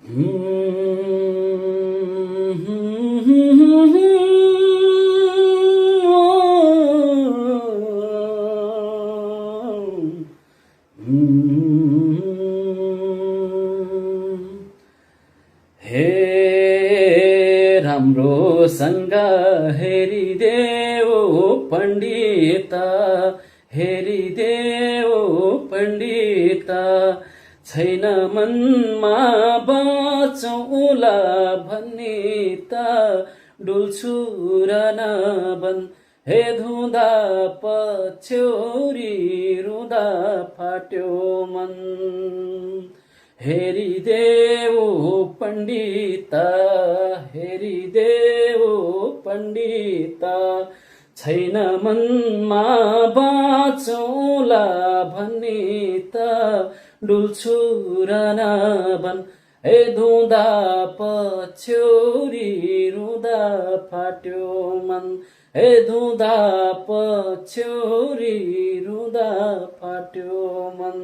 हे राम्रोसँग हेरिदेऊ पण्डित, हेरिदेऊ पण्डित, छैन मनमा बचौँला भन्ने त डुल्छु र नबन। हे धुँदा पछ्यौरी रुँदा फाट्यो मन। हेरिदेऊ पण्डित, हेरिदेऊ पण्डित, छैन मनमा बाँचौँला भन्ने त डुल्छु र नबन। हे धुँदा पछ्यौरी रुँदा फाट्यो मन। हे धुँदा पछ्यौरी रुँदा फाट्यो मन।